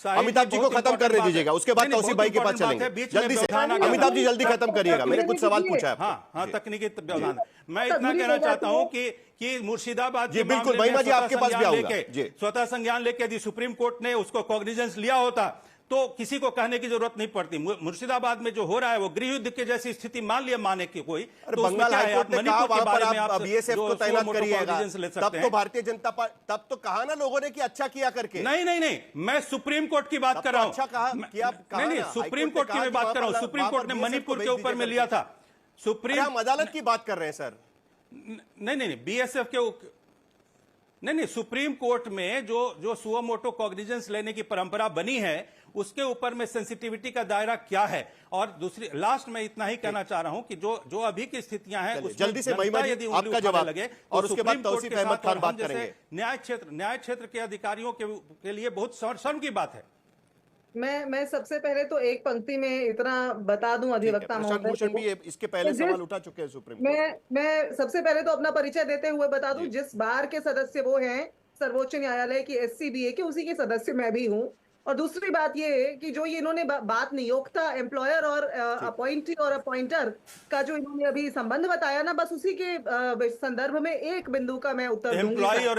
अमिताभ जी को खत्म करने दीजिएगा, उसके बाद तौसीफ भाई के पास चलेंगे। जल्दी से अमिताभ जी जल्दी खत्म करिएगा, मैंने कुछ सवाल पूछा है। हाँ, तकनीकी व्यवधान। मैं इतना कहना चाहता हूं कि मुर्शिदाबाद जी बिल्कुल, महिमा जी आपके पास भी आऊंगा। स्वतः संज्ञान लेके यदि सुप्रीम कोर्ट ने उसको कॉग्निजेंस लिया होता तो किसी को कहने की जरूरत नहीं पड़ती। मुर्शिदाबाद में जो हो रहा है वो गृह युद्ध के जैसी स्थिति मान लिया, माने की कोई तो बंगाल हाईकोर्ट ने कहा वहां पर आप बीएसएफ को तैनात करिएगा, तब तो भारतीय जनता पार्टी, तब तो कहा ना लोगों ने कि अच्छा किया करके। नहीं, मैं सुप्रीम कोर्ट की बात कर रहा हूं। अच्छा कहा नहीं, सुप्रीम कोर्ट की मैं बात कर रहा हूं। सुप्रीम कोर्ट ने मणिपुर के ऊपर में लिया था। हम अदालत की बात कर रहे हैं सर। नहीं, बीएसएफ के नहीं, सुप्रीम कोर्ट में जो सुओ मोटो कॉग्निजेंस लेने की परंपरा बनी है उसके ऊपर में सेंसिटिविटी का दायरा क्या है। और दूसरी लास्ट में इतना ही कहना चाह रहा हूं कि जो अभी की स्थितियां हैं जल्दी से महिमा जी आपका जवाब लगे और उसके बाद तौसीफ अहमद खान बात करेंगे। न्याय क्षेत्र के अधिकारियों के लिए बहुत शर्म की बात है। मैं सबसे पहले तो एक पंक्ति में इतना बता दूं अधिवक्ता महोदय भी इसके पहले सवाल उठा चुके हैं सुप्रीम कोर्ट। मैं सबसे पहले तो अपना परिचय देते हुए बता दूं, जिस बार के सदस्य वो हैं सर्वोच्च न्यायालय की एससीबीए के, उसी के सदस्य मैं भी हूं। और दूसरी बात ये है कि जो ये इन्होंने बात नियोक्ता, एम्प्लॉयर और अपॉइंटी और अपॉइंटर का जो इन्होंने अभी संबंध बताया ना, बस उसी के संदर्भ में एक बिंदु का मैं उत्तर दूंगी। एम्प्लॉय और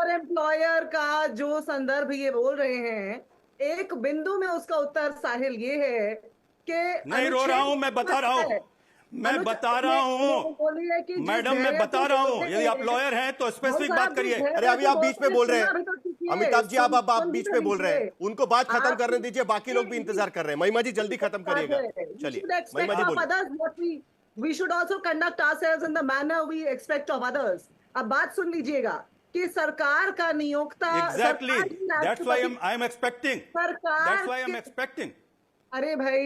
एम्प्लॉयर का जो संदर्भ ये बोल रहे हैं, एक बिंदु में उसका उत्तर साहिल ये है कि नहीं रो रहा हूं, मैं बता रहा हूं मैडम, मैं बता रहा हूं। यदि आप लॉयर हैं तो स्पेसिफिक बात करिए। अरे अभी आप बीच में बोल रहे हैं अमिताभ जी, आप बीच में बोल रहे हैं, उनको बात खत्म करने दीजिए, बाकी लोग भी इंतजार कर रहे हैं। महिमा जी जल्दी खत्म करिएगा। चलिए महिमा जी बोलिए। We should also conduct ourselves in the manner we expect of others. अब बात सुन लीजिएगा कि सरकार का नियोक्ता Exactly. That's why I'm expecting. That's why I'm expecting. अरे भाई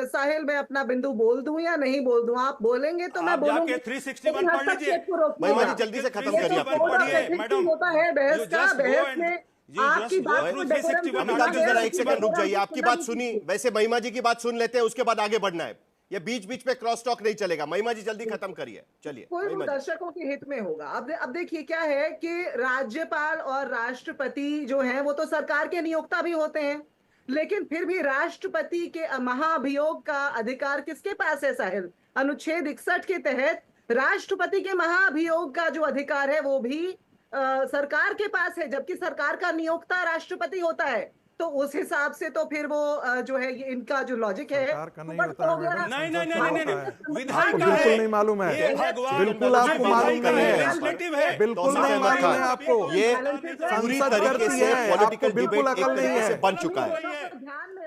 साहिल, मैं अपना बिंदु बोल दूं या नहीं बोल दूं? आप बोलेंगे तो मैं बोलूंगी। 361 पढ़ लीजिए। महिमा जी जल्दी से खत्म करिए। पढ़िए मैडम। होता है बहस का, बहस में आपकी बात को अमिताभ जी जरा एक सेकंड रुक जाइए, आपकी बात सुनी, वैसे महिमा जी की बात सुन लेते हैं, उसके बाद आगे बढ़ना है। ये बीच बीच में क्रॉस टॉक नहीं चलेगा। महिमा जी जल्दी खत्म करिए। चलिए कोई दर्शकों के हित में होगा। अब देखिए क्या है कि राज्यपाल और राष्ट्रपति जो हैं वो तो सरकार के नियोक्ता भी होते हैं, लेकिन फिर भी राष्ट्रपति के महाभियोग का अधिकार किसके पास है साहिल? अनुच्छेद 61 के तहत राष्ट्रपति के महाभियोग का जो अधिकार है वो भी सरकार के पास है, जबकि सरकार का नियोक्ता राष्ट्रपति होता है। तो उस हिसाब से तो फिर वो जो है इनका जो लॉजिक है नहीं, विधान का बिल्कुल नहीं मालूम है, बिल्कुल आपको मालूम नहीं है, बिल्कुल नहीं मालूम है आपको। ये पूरी तरीके से पॉलिटिकल डिबेट एक तरीके से बन चुका है।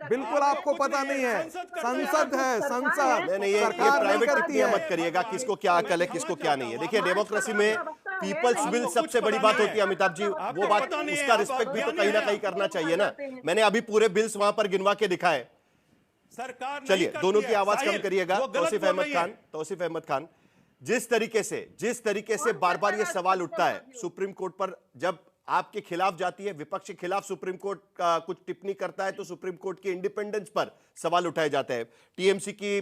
बिल्कुल आपको पता नहीं है, संसद है, संसद। नहीं, ये प्राइवेट टिप्पणियां मत करिएगा, किसको क्या अकल है किसको क्या नहीं है। देखिए डेमोक्रेसी में पीपल्स विल सबसे बड़ी बात होती है अमिताभ जी, वो बात, उसका रिस्पेक्ट भी तो कहीं ना कहीं करना चाहिए ना। मैंने अभी पूरे बिल्स वहां पर गिनवा के दिखाए। चलिए दोनों की आवाज कम करिएगा। तौसीफ अहमद खान, जिस तरीके से बार बार ये सवाल उठता है सुप्रीम कोर्ट पर, जब आपके खिलाफ जाती है, विपक्ष के खिलाफ सुप्रीम कोर्ट का कुछ टिप्पणी करता है तो सुप्रीम कोर्ट के इंडिपेंडेंस पर सवाल उठाए जाते हैं। टीएमसी की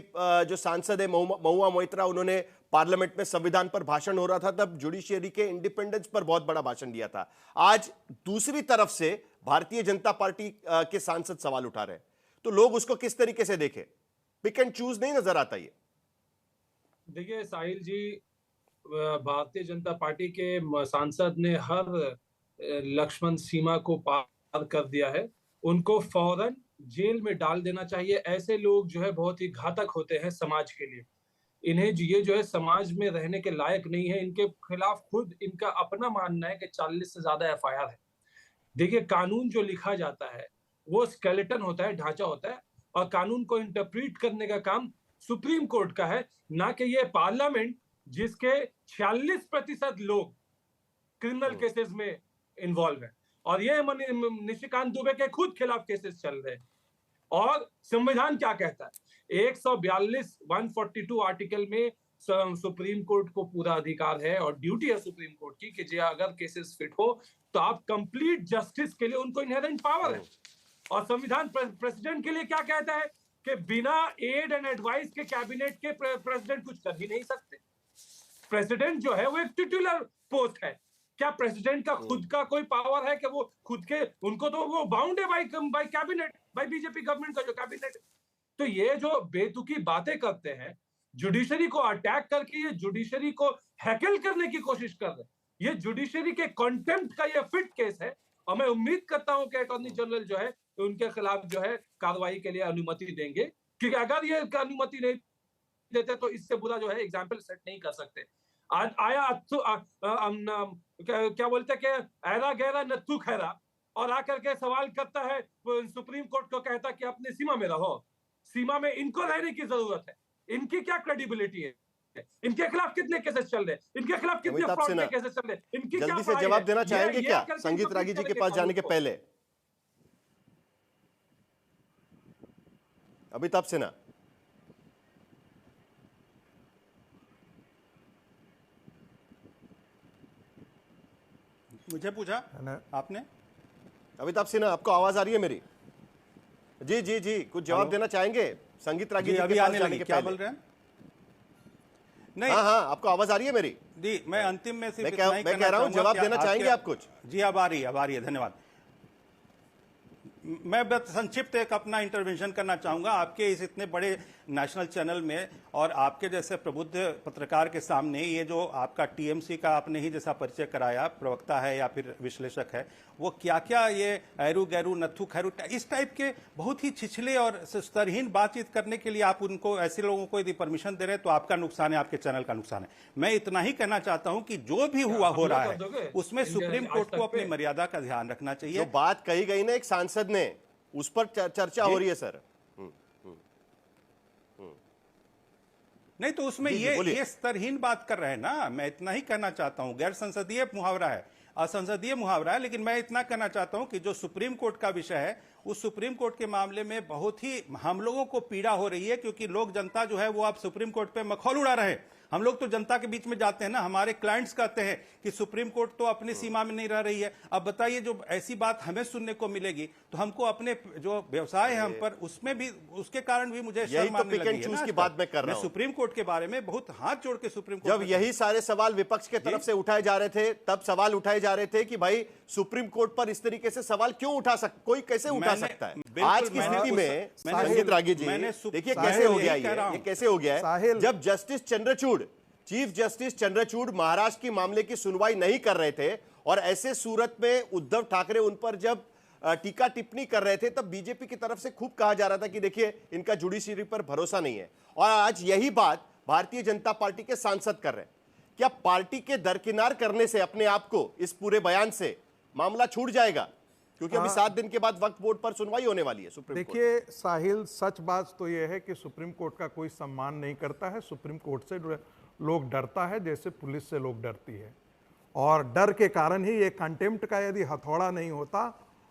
जो सांसद है महुआ मोइत्रा, उन्होंने पार्लियामेंट में संविधान पर भाषण हो रहा था, तब जुडिशियरी के इंडिपेंडेंस पर बहुत बड़ा भाषण दिया था। आज दूसरी तरफ से भारतीय जनता पार्टी के सांसद सवाल उठा रहे हैं, तो लोग उसको किस तरीके से देखें? पिक एंड चूज नहीं नजर आता ये। देखिए साहिल जी, भारतीय जनता पार्टी के सांसद ने हर लक्ष्मण सीमा को पार कर दिया है, उनको फौरन जेल में डाल देना चाहिए। ऐसे लोग जो है बहुत ही घातक होते हैं समाज के लिए। इन्हें ये जो है समाज में रहने के लायक नहीं है। इनके खिलाफ खुद इनका अपना मानना है कि 40 से ज्यादा एफआईआर है। देखिए कानून जो लिखा जाता है वो स्केलेटन होता है, ढांचा होता है, और कानून को इंटरप्रीट करने का काम सुप्रीम कोर्ट का है, ना कि ये पार्लियामेंट जिसके 46% लोग क्रिमिनल केसेस में इन्वॉल्व है। और ये निशिकांत दुबे के खुद खिलाफ केसेस चल रहे हैं। और संविधान क्या कहता है? 142 आर्टिकल में सुप्रीम कोर्ट को पूरा अधिकार है और ड्यूटी है सुप्रीम कोर्ट की कि अगर केसेस फिट हो तो आप कंप्लीट जस्टिस के लिए उनको इनहेरेंट पावर है। और संविधान प्रेसिडेंट के लिए क्या कहता है कि बिना एड एंड एडवाइस के कैबिनेट के प्रेसिडेंट कुछ कर ही नहीं सकते। प्रेसिडेंट जो है वो एक टिटुलर पोस्ट है। क्या प्रेसिडेंट का खुद का कोई पावर है कि वो खुद के, उनको तो वो बाउंड है bye cabinet, by BJP government का जो कैबिनेट। तो ये जो बेतुकी बातें करते हैं, जुडिशरी को अटैक करके ये जुडिशरी को हैकल करने की कोशिश कर रहे हैं, ये जुडिशरी के कंटेम्प्ट का ये फिट केस है। और मैं उम्मीद करता हूं कि अटॉर्नी जनरल जो है उनके खिलाफ जो है कार्रवाई के लिए अनुमति देंगे, क्योंकि अगर ये अनुमति नहीं देते तो इससे बुरा जो है एग्जाम्पल सेट नहीं कर सकते। आज आया क्या बोलते कि ऐरा गहरा नत्थू खैरा, और आकर के सवाल करता है सुप्रीम कोर्ट को, कहता कि अपने सीमा में रहो, सीमा में इनको रहने की जरूरत है। इनकी क्या क्रेडिबिलिटी है? इनके खिलाफ कितने केसेस चल रहे, इनके खिलाफ कितने फ्रॉड के केसेस चल रहे, इनकी क्या जल्दी से जवाब देना चाहेंगे क्या संगीत रागी जी के पास जाने के पहले? अमिताभ सिन्हा, मुझे पूछा आपने? अमिताभ सिन्हा, आपको आवाज आ रही है मेरी? जी जी जी, कुछ जवाब देना चाहेंगे संगीत रागी जी अभी के पास आने जाने लगी, के क्या पहले? बोल रहे हैं? नहीं, हाँ, आपको आवाज आ रही है मेरी? जी, मैं अंतिम में सिर्फ मैं कह रहा हूं, जवाब देना चाहेंगे आप कुछ? जी, अब आ रही है, धन्यवाद। मैं बस संक्षिप्त एक अपना इंटरवेंशन करना चाहूंगा आपके इस इतने बड़े नेशनल चैनल में, और आपके जैसे प्रबुद्ध पत्रकार के सामने ये जो आपका टीएमसी का आपने ही जैसा परिचय कराया, प्रवक्ता है या फिर विश्लेषक है, वो क्या क्या ये ऐरू गैरू नत्थू खैरू इस टाइप के बहुत ही छिछले और स्तरहीन बातचीत करने के लिए आप उनको, ऐसे लोगों को यदि परमिशन दे रहे हैं तो आपका नुकसान है, आपके चैनल का नुकसान है। मैं इतना ही कहना चाहता हूं कि जो भी हो रहा है उसमें सुप्रीम कोर्ट को अपनी मर्यादा का ध्यान रखना चाहिए। जो बात कही गई ना एक सांसद ने, उस पर चर्चा हो रही है सर। नहीं तो उसमें ये स्तरहीन बात कर रहे हैं ना, मैं इतना ही कहना चाहता हूं। गैर संसदीय मुहावरा है, असंसदीय मुहावरा है, लेकिन मैं इतना कहना चाहता हूं कि जो सुप्रीम कोर्ट का विषय है, उस सुप्रीम कोर्ट के मामले में बहुत ही हम लोगों को पीड़ा हो रही है, क्योंकि लोग, जनता जो है वो आप सुप्रीम कोर्ट पे मखौल उड़ा रहे हैं। हम लोग तो जनता के बीच में जाते हैं ना, हमारे क्लाइंट्स कहते हैं कि सुप्रीम कोर्ट तो अपनी सीमा में नहीं रह रही है। अब बताइए, जो ऐसी बात हमें सुनने को मिलेगी तो हमको अपने जो व्यवसाय है हम पर, उसमें भी, उसके कारण भी मुझे शर्म आने लगी है ना। की बात मैं कर रहा हूं, सुप्रीम कोर्ट के बारे में बहुत हाथ जोड़ के सुप्रीम कोर्ट, जब यही सारे सवाल विपक्ष के तरफ से उठाए जा रहे थे, तब सवाल उठाए जा रहे थे कि भाई सुप्रीम कोर्ट पर इस तरीके से सवाल क्यों कोई कैसे उठा सकता है आज की स्थिति में? संगीत रागी जी, देखिए कैसे हो गया ये कैसे हो गया है, जब justice Chandrachud, chief justice Chandrachud Maharashtra की मामले की सुनवाई नहीं कर रहे थे, और ऐसे सूरत में उद्धव ठाकरे उन पर जब टीका टिप्पणी कर रहे थे, तब बीजेपी की तरफ से खूब कहा जा रहा था कि देखिए इनका जुडिशरी पर भरोसा नहीं है। और आज यही बात भारतीय जनता पार्टी के सांसद कर रहे हैं। क्या पार्टी के दरकिनार करने से अपने आप को इस पूरे बयान से मामला छूट जाएगा? क्योंकि अभी 7 दिन के बाद वक्फ बोर्ड पर सुनवाई होने वाली है सुप्रीम कोर्ट। देखिए साहिल, सच बात तो यह है कि सुप्रीम कोर्ट का कोई सम्मान नहीं करता है। सुप्रीम कोर्ट से लोग डरता है जैसे पुलिस से लोग डरती है, और डर के कारण ही ये कंटेम्प्ट का यदि हथौड़ा नहीं होता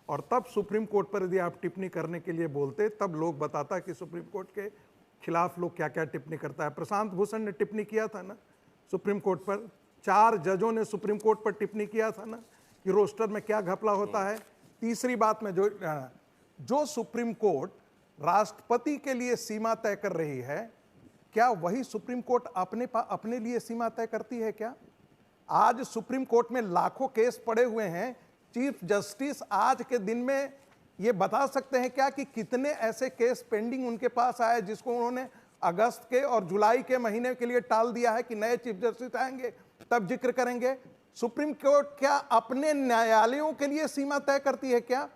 और तब सुप्रीम कोर्ट पर यदि आप टिप्पणी करने के लिए बोलते, तब लोग बताता कि सुप्रीम कोर्ट के खिलाफ लोग क्या क्या टिप्पणी करता है। प्रशांत भूषण ने टिप्पणी किया था ना सुप्रीम कोर्ट पर, 4 जजों ने सुप्रीम कोर्ट पर टिप्पणी किया था ना कि रोस्टर में क्या घपला होता है। तीसरी बात में जो सुप्रीम कोर्ट राष्ट्रपति के लिए सीमा तय कर रही है, क्या वही सुप्रीम कोर्ट अपने लिए सीमा तय करती है क्या? आज सुप्रीम कोर्ट में लाखों केस पड़े हुए हैं। चीफ जस्टिस आज के दिन में ये बता सकते हैं क्या कि कितने ऐसे केस पेंडिंग उनके पास आए जिसको उन्होंने अगस्त के और जुलाई के महीने के लिए टाल दिया है कि नए चीफ जस्टिस आएंगे तब जिक्र करेंगे? सुप्रीम कोर्ट क्या अपने न्यायालयों के लिए सीमा तय करती है क्या?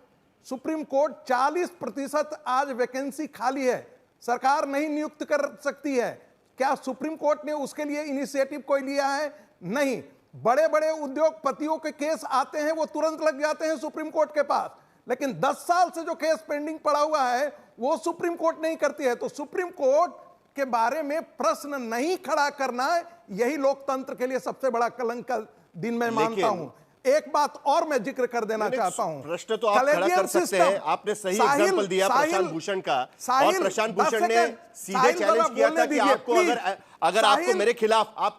सुप्रीम कोर्ट 40% आज वैकेंसी खाली है, सरकार नहीं नियुक्त कर सकती है। क्या सुप्रीम कोर्ट ने उसके लिए इनिशिएटिव कोई लिया है? नहीं। बड़े बड़े उद्योगपतियों के केस आते हैं, वो तुरंत लग जाते हैं सुप्रीम कोर्ट के पास, लेकिन 10 साल से जो केस पेंडिंग पड़ा हुआ है वो सुप्रीम कोर्ट नहीं करती है। तो सुप्रीम कोर्ट के बारे में प्रश्न नहीं खड़ा करना, यही लोकतंत्र के लिए सबसे बड़ा कलंक का दिन मैं मानता हूं। एक बात और मैं जिक्र कर देना चाहता हूं। प्रश्न तो आप खड़ा कर सकते हैं, आपने सही एग्जांपल दिया प्रशांत भूषण का, और प्रशांत भूषण ने सीधे चैलेंज किया था कि आपको अगर आपको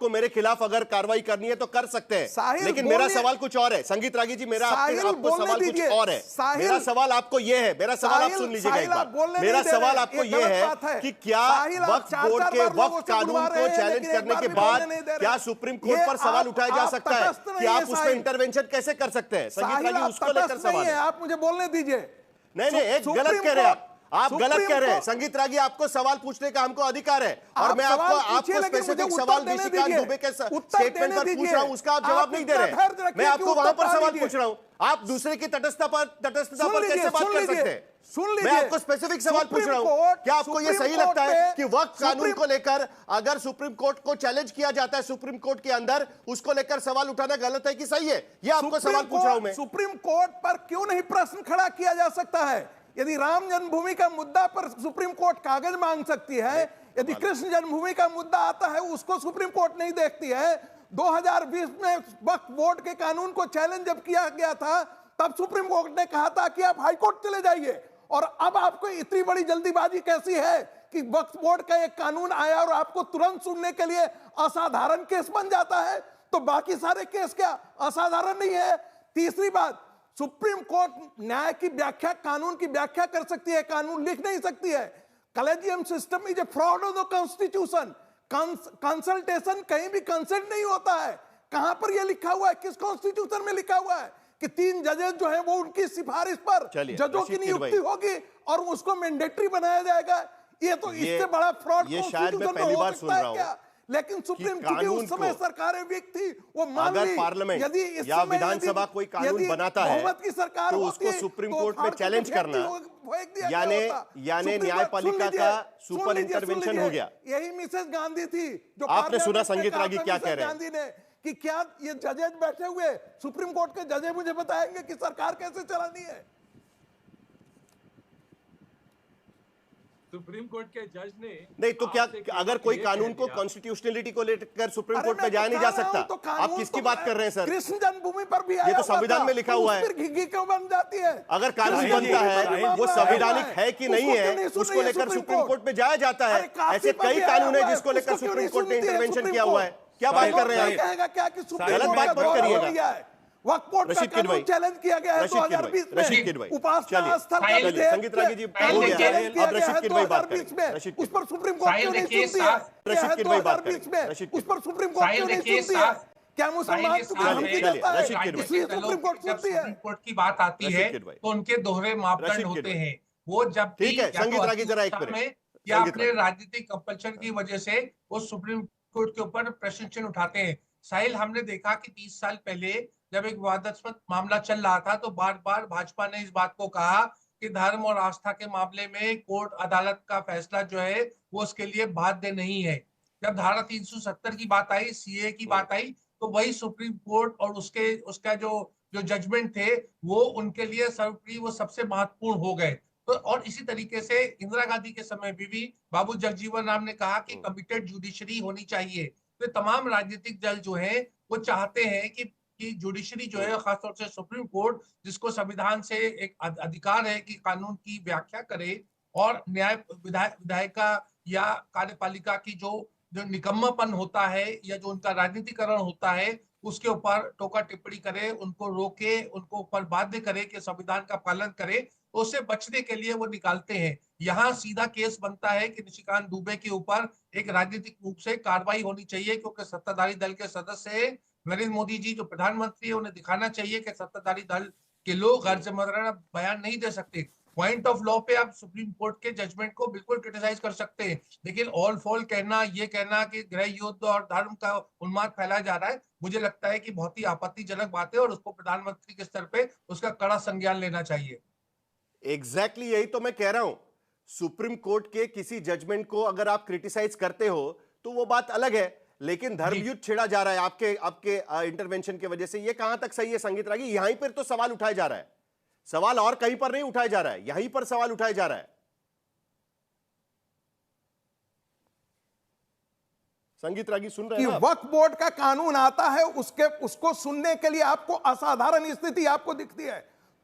मेरे खिलाफ अगर कार्रवाई करनी है तो कर सकते हैं, लेकिन मेरा सवाल कुछ और है। संगीत रागी जी, मेरा आपको सवाल कुछ और है। मेरा सवाल आपको यह है, मेरा सवाल आप सुन लीजिएगा एक बार। मेरा सवाल आपको यह है कि क्या वक्फ बोर्ड के वक्फ कानून को चैलेंज करने के बाद क्या सुप्रीम कोर्ट पर सवाल उठाया जा सकता है कि आप उसमें इंटरवेंशन कैसे कर सकते हैं? संगीत रागी, उसको लेकर सवाल है। आप मुझे बोलने दीजिए। नहीं, एक गलत कह रहे हैं आप गलत कह रहे हैं। संगीत रागी, आपको सवाल पूछने का हमको अधिकार है, और मैं आपको स्पेसिफिक सवाल निशिकांत दुबे के स्टेटमेंट पर पूछ रहा हूं, उसका आप जवाब नहीं दे रहे। मैं आपको वहां पर सवाल पूछ रहा हूं, आप दूसरे की तटस्थता पर कैसे बात कर सकते हैं? मैं आपको स्पेसिफिक सवाल पूछ रहा हूं, क्या आपको यह सही लगता है कि वक्फ कानून को लेकर अगर सुप्रीम कोर्ट को चैलेंज किया जाता है सुप्रीम कोर्ट के अंदर, उसको लेकर सवाल उठाना गलत है कि सही है? यह आपको सवाल पूछ रहा हूं मैं। सुप्रीम कोर्ट पर क्यों नहीं प्रश्न खड़ा किया जा सकता है? यदि राम जन्मभूमि का मुद्दा पर सुप्रीम कोर्ट कागज मांग सकती है, यदि कृष्ण जन्मभूमि का मुद्दा आता है उसको सुप्रीम कोर्ट नहीं देखती है। 2020 में वक्फ बोर्ड के कानून को चैलेंज जब किया गया था, तब सुप्रीम कोर्ट ने कहा था कि आप हाई कोर्ट चले जाइए, और अब आपको इतनी बड़ी जल्दीबाजी कैसी है कि वक्फ बोर्ड का एक कानून आया और आपको तुरंत सुनने के लिए असाधारण केस बन जाता है? तो बाकी सारे केस क्या असाधारण नहीं है? तीसरी बात, सुप्रीम कोर्ट न्याय की व्याख्या, कानून की व्याख्या कर सकती है, कानून लिख नहीं सकती है। Collegium system is a fraud of the constitution. Consultation कहीं भी कंसल्ट नहीं होता है। कहां पर यह लिखा हुआ है? किस कॉन्स्टिट्यूशन में लिखा हुआ है कि 3 जजेस जो है वो उनकी सिफारिश पर जजों की नियुक्ति होगी और उसको मैंडेटरी बनाया जाएगा? ये तो इससे बड़ा फ्रॉड ये शायद मैं पहली बार सुन रहा हूं। लेकिन सुप्रीम कोर्ट उस समय सरकारें वीक थी, वो मान ली। अगर पार्लियामेंट यदि या विधानसभा कोई कानून बनाता है की सरकार तो उसको सुप्रीम कोर्ट में चैलेंज करना यानी न्यायपालिका का सुपर इंटरवेंशन हो गया। यही मिसेस गांधी थी जो आपने सुना संगीत रागी क्या कह रहे हैं? गांधी ने कि क्या ये जजेज बैठे हुए सुप्रीम कोर्ट के जजेज मुझे बताएंगे कि सरकार कैसे चलानी है? सुप्रीम कोर्ट के जज ने नहीं तो क्या अगर कोई कानून को कॉन्स्टिट्यूशनलिटी को लेकर सुप्रीम कोर्ट में जाया नहीं जा सकता? आप किसकी बात कर रहे हैं सर? कृष्ण जन्मभूमि पर भी ये तो संविधान में लिखा हुआ है। घिघी क्यों बन जाती है? अगर कानून बनता है वो संवैधानिक है कि नहीं है, उसको लेकर सुप्रीम कोर्ट में जाया जाता है। ऐसे कई कानून है जिसको लेकर सुप्रीम कोर्ट ने इंटरवेंशन किया हुआ है। क्या बात कर रहे हैं आप? गलत बात मत करिएगा। वक्फ बोर्ड का कानून चैलेंज किया गया है 2020 में। उपासना स्थल का विधेयक संगीत रागी जी हो गया, अब रशीद किड भाई बात करें। उस पर सुप्रीम कोर्ट क्यों नहीं सुनती है? रशीद किड भाई बात करें। उस पर सुप्रीम कोर्ट क्यों नहीं सुनती है? क्या मुसलमान को धमकी देता है इसलिए सुप्रीम कोर्ट सुनती है? सुप्रीम कोर्ट की बात आती है तो उनके दोहरे मापदंड होते हैं। वो जब ठीक है संगीत रागी जरा एक मिनट, या अपने राजनीतिक कंपल्शन की वजह से वो सुप्रीम कोर्ट के ऊपर प्रश्न चिन्ह उठाते हैं। साहिल, हमने देखा कि 30 साल पहले जब एक विवादास्पद मामला चल रहा था तो बार बार भाजपा ने इस बात को कहा कि धर्म और आस्था के मामले में कोर्ट अदालत का फैसला जो है वो उसके लिए बाध्य नहीं है। जब धारा 370 की बात आई, सीए की बात आई, तो वही सुप्रीम कोर्ट और उसका जो जजमेंट थे वो उनके लिए सर्वोपरि वो सबसे महत्वपूर्ण हो गए। तो और इसी तरीके से इंदिरा गांधी के समय भी बाबू जगजीवन राम ने कहा कि कमिटेड जुडिशरी होनी चाहिए। तो तमाम राजनीतिक दल जो है वो चाहते हैं कि जुडिशरी जो है, खासतौर से सुप्रीम कोर्ट, जिसको संविधान से एक अधिकार है कि कानून की व्याख्या करे और न्याय विधायिका या कार्यपालिका की जो निकम्मापन होता है या जो उनका राजनीतिकरण होता है उसके ऊपर टोका टिप्पणी करे, उनको रोके, उनको ऊपर बाध्य करे कि संविधान का पालन करे, तो उससे बचने के लिए वो निकालते हैं। यहाँ सीधा केस बनता है कि निशिकांत दुबे के ऊपर एक राजनीतिक रूप से कार्रवाई होनी चाहिए क्योंकि सत्ताधारी दल के सदस्य है। नरेंद्र मोदी जी जो प्रधानमंत्री है उन्हें दिखाना चाहिए कि सत्ताधारी दल के लोग गैर जिम्मेदाराना बयान नहीं दे सकते। पॉइंट ऑफ लॉ पे आप सुप्रीम कोर्ट के जजमेंट को बिल्कुल क्रिटिसाइज कर सकते हैं, लेकिन ऑल फॉल कहना, ये कहना कि गृह युद्ध और धर्म का उन्माद फैलाया जा रहा है, मुझे लगता है कि बहुत ही आपत्तिजनक बात है और उसको प्रधानमंत्री के स्तर पे उसका कड़ा संज्ञान लेना चाहिए। एग्जैक्टली यही तो मैं कह रहा हूं। सुप्रीम कोर्ट के किसी जजमेंट को अगर आप क्रिटिसाइज करते हो तो वो बात अलग है, लेकिन धर्मयुद्ध छेड़ा जा रहा है आपके इंटरवेंशन की वजह से, ये कहां तक सही है संगीत रागी? यहीं पर तो सवाल उठाया जा रहा है, सवाल और कहीं पर नहीं उठाया जा रहा है, यहीं पर सवाल उठाया जा रहा है। संगीत रागी सुन रहे हैं? वक्फ बोर्ड का कानून आता है, उसको सुनने के लिए आपको असाधारण स्थिति आपको दिखती है,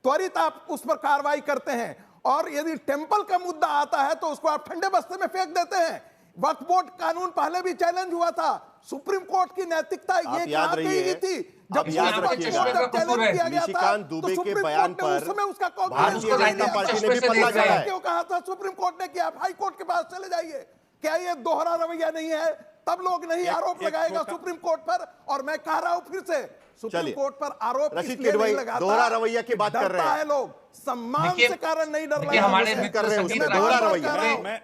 त्वरित आप उस पर कार्रवाई करते हैं, और यदि टेंपल का मुद्दा आता है तो उसको आप ठंडे बस्ते में फेंक देते हैं। वक्फ बोर्ड कानून पहले भी चैलेंज हुआ था, सुप्रीम कोर्ट की नैतिकता ये याद कहां रहिए, गई थी? आप याद रखिएगा, चैलेंज किया गया था निशिकांत तो दुबे के सुप्रीम बयान कोर्ट ने उस पर समय उसका भारतीय जनता पार्टी ने भी पल्ला झाड़ा है। क्यों कहा था सुप्रीम कोर्ट ने कि आप हाई कोर्ट के पास चले जाइए? क्या ये दोहरा रवैया नहीं है? तब लोग नहीं आरोप लगाएगा सुप्रीम कोर्ट पर। और मैं कह रहा हूं फिर से, सुप्रीम कोर्ट पर आरोप रशीद इसलिए किदवई नहीं लगाता, दोहरा रवैया की बात कर रहे हैं लोग सम्मान से कारण नहीं डर रहे हमारे हैं। मित्र रहे हैं, संगीत उसमें दोहरा रवैया। रागी,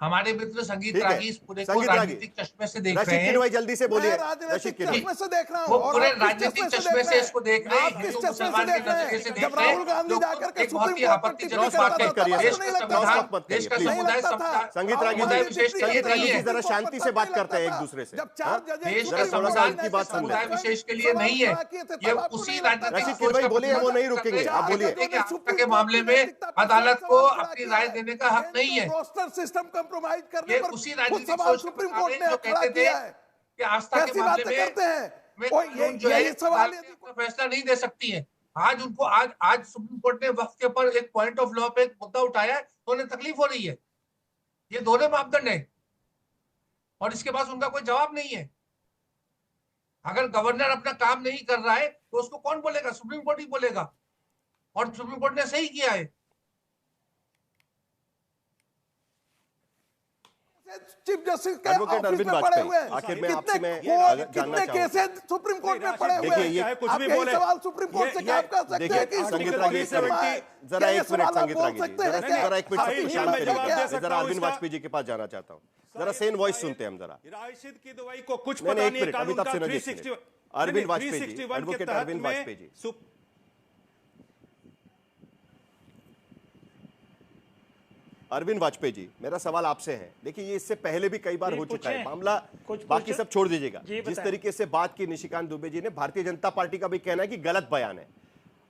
हमारे मित्र संगीत ठीक है, रागी इस पूरे को संगीत रागी। राजनीतिक चश्मे से देख रहे रशीद हैं। किदवई जल्दी से बोलिए। मैं रशीद राजनीतिक किदवई चश्मे से देख रहा हूं। वो और पूरे आप किस राजनीतिक चश्मे चश्मे से इसको देख रहे हैं, आप किस हिंदू चश्मे से मुसलमान के देख रहे नजरिए से हैं? देख जब रहे हैं, राहुल गांधी जो जाकर के एक बहुत ही सुप्रीम कोर्ट पर आपत्तिजनक टिप्पणी बात करता है। था, तब करिए, देश आपको नहीं का लगता था? संविधान, देश का नहीं समुदाय लगता सबका था। संगीत रागी समुदाय जी, विशेष के लिए संगीत रागी नहीं जी है। जरा शांति से बात करते हैं एक दूसरे से। जब चार हाँ? जजेस देश का जरा थोड़ा सा संविधान इनकी बात सुन समुदाय लें। विशेष के लिए नहीं है। ये उसी राजनीतिक रशीद सोच किदवई का बोलिए, वो प्रतिनिधित्व नहीं रुकेंगे, करते हैं। आप बोलिए। कहते हैं कि आस्था के मामले में अदालत को अपनी राय देने का हक नहीं है। रोस्टर सिस्टम कंप्रोमाइज करने ये पर उसी खुद राजनीतिक सवाल सोच सुप्रीम के कोर्ट मुताबिक ने जो खड़ा कहते थे किया है। कि आस्था के कैसी मामले बातें करते हैं? में और जो है यही सवाल है। अपना फैसला नहीं दे सकती है। आज उनको आज सुप्रीम कोर्ट ने वक्त के ऊपर एक पॉइंट ऑफ लॉ पे एक मुद्दा उठाया है, तो उन्हें तकलीफ हो रही है। ये दोनों मापदंड है और इसके पास उनका कोई जवाब नहीं है। अगर गवर्नर अपना काम नहीं कर रहा है तो उसको कौन बोलेगा? सुप्रीम कोर्ट ही बोलेगा। और सुप्रीम कोर्ट ने सही किया है। चीफ जस्टिस के एडवोकेट ऑफिस अरविंद में पड़े वाजपेयी, हुए हैं। आखिर में आपसे मैं जानना कितने चाहूंगा। केसेस सुप्रीम कोर्ट में पड़े हुए देखिए, हैं? ये चाहे कुछ आप भी यही बोले, सवाल सुप्रीम कोर्ट से क्या आप कह सकते देखिए, हैं कि संगीत सुप्रीम रागी, कोर्ट की जरा है? जरा क्या एक ये मिनट सवाल आप संगीत बोल रागी जी, सकते हैं क्या? जरा एक मिनट साहिल सबको जी, शांत मैं जवाब करिएगा। दे सकता जरा हूं अरविंद इसका। वाजपेयी जी के पास जाना चाहता हूँ। जरा सेन वॉइस सुनते हैं हम जरा। राशिद की दवाई को कुछ नहीं, पता नहीं, एक नहीं है मिनट, कानून अमिताभ का सिन्हा जी, 361 अरविंद नहीं, वाजपेयी जी, 361 के एडवोकेट तहत अरविंद में वाजपेयी जी। अरविंद वाजपेयी जी, मेरा सवाल आपसे है। देखिए, ये इससे पहले भी कई बार हो चुका है मामला, बाकी सब छोड़ दीजिएगा। जिस तरीके से बात की निशिकांत दुबे जी ने, भारतीय जनता पार्टी का भी कहना है कि गलत बयान है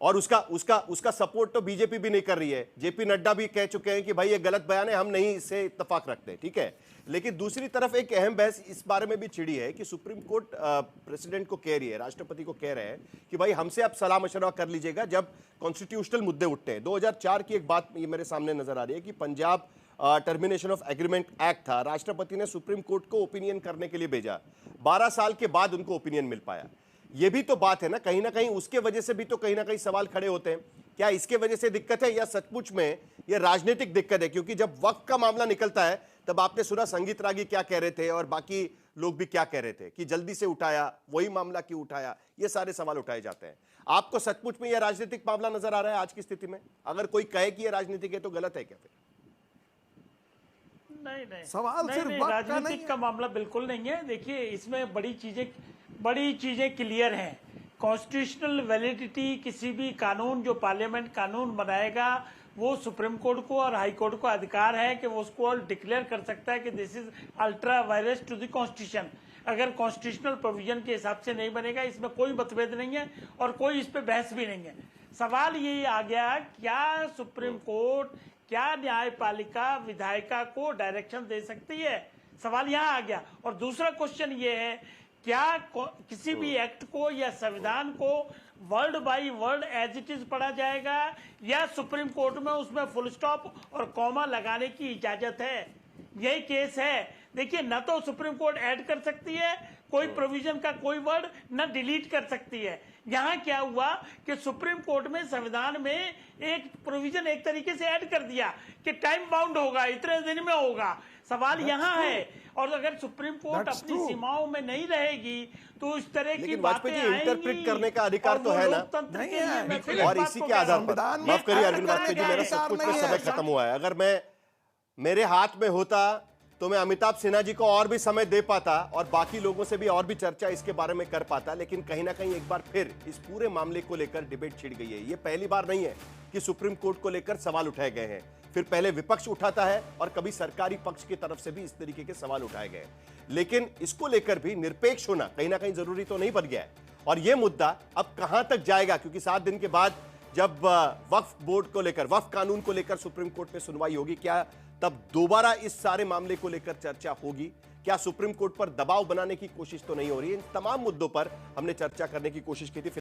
और उसका सपोर्ट तो बीजेपी भी नहीं कर रही है। जेपी नड्डा भी कह चुके हैं कि भाई ये गलत बयान है, हम नहीं इससे इत्तेफाक रखते। ठीक है, लेकिन दूसरी तरफ एक अहम बहस इस बारे में भी छिड़ी है कि सुप्रीम कोर्ट प्रेसिडेंट को कह रही है, राष्ट्रपति को कह रहे हैं कि भाई हमसे आप सलाह मशवरा कर लीजिएगा जब कॉन्स्टिट्यूशनल मुद्दे उठते हैं। 2004 की एक बात ये मेरे सामने नजर आ रही है कि Punjab termination of agreement act था, राष्ट्रपति ने सुप्रीम कोर्ट को ओपिनियन करने के लिए भेजा, 12 साल के बाद उनको ओपिनियन मिल पाया। ये भी तो बात है ना कहीं उसके वजह से भी तो कहीं ना कहीं सवाल खड़े होते हैं। क्या इसके वजह से दिक्कत है या सचमुच में ये राजनीतिक दिक्कत है? क्योंकि जब वक्त का मामला निकलता है तब आपने सुना संगीत रागी क्या कह रहे थे और बाकी लोग भी क्या कह रहे थे कि जल्दी से उठाया, वही मामला क्यों उठाया, ये सारे सवाल उठाए जाते हैं। आपको सचमुच में यह राजनीतिक मामला नजर आ रहा है आज की स्थिति में? अगर कोई कहे कि यह राजनीतिक है तो गलत है क्या फिर? नहीं सवाल नहीं, सिर्फ नहीं, वक्त का नहीं राजनीतिक है। का मामला बिल्कुल नहीं है। देखिए, इसमें बड़ी चीजें क्लियर हैं। कॉन्स्टिट्यूशनल वैलिडिटी किसी भी कानून जो पार्लियामेंट कानून बनाएगा वो सुप्रीम कोर्ट को और हाई कोर्ट को अधिकार है कि वो उसको डिक्लेयर कर सकता है कि this is ultra vires to the constitution. अगर कॉन्स्टिट्यूशनल प्रोविजन के हिसाब से नहीं बनेगा, इसमें कोई मतभेद नहीं है और कोई इस पे बहस भी नहीं है। सवाल ये आ गया, क्या सुप्रीम कोर्ट, क्या न्यायपालिका विधायिका को डायरेक्शन दे सकती है? सवाल यहाँ आ गया। और दूसरा क्वेश्चन ये है, क्या किसी भी एक्ट को या संविधान को word by word as it is पढ़ा जाएगा या सुप्रीम कोर्ट में उसमें फुल स्टॉप और कॉमा लगाने की इजाजत है? यही केस है। देखिए, न तो सुप्रीम कोर्ट ऐड कर सकती है कोई प्रोविजन का कोई वर्ड, न डिलीट कर सकती है। यहाँ क्या हुआ कि सुप्रीम कोर्ट में संविधान में एक प्रोविजन एक तरीके से ऐड कर दिया कि टाइम बाउंड होगा, इतने दिन में होगा। सवाल यहाँ है। और अगर सुप्रीम कोर्ट अपनी सीमाओं में नहीं रहेगी तो इस तरह की बातें आएंगी। इंटरप्रेट करने का अधिकार तो है ना, और इसी के आधार पर माफ करिए अरविंद वाजपेयी जी, मेरा सब कुछ में समय खत्म हुआ है। अगर मेरे हाथ में होता तो मैं अमिताभ सिन्हा जी को और भी समय दे पाता और बाकी लोगों से भी और भी चर्चा इसके बारे में कर पाता, लेकिन कहीं ना कहीं एक बार फिर इस पूरे मामले को लेकर डिबेट छिड़ गई है। ये पहली बार नहीं है कि सुप्रीम कोर्ट को लेकर सवाल उठाए गए हैं। फिर पहले विपक्ष उठाता है और कभी सरकारी पक्ष की तरफ से भी इस तरीके के सवाल उठाए गए, लेकिन इसको लेकर भी निरपेक्ष होना कहीं ना कहीं जरूरी तो नहीं बन गया है। और यह मुद्दा अब कहां तक जाएगा, क्योंकि 7 दिन के बाद जब वक्फ बोर्ड को लेकर, वक्फ कानून को लेकर सुप्रीम कोर्ट में सुनवाई होगी, क्या तब दोबारा इस सारे मामले को लेकर चर्चा होगी? क्या सुप्रीम कोर्ट पर दबाव बनाने की कोशिश तो नहीं हो रही है? इन तमाम मुद्दों पर हमने चर्चा करने की कोशिश की थी।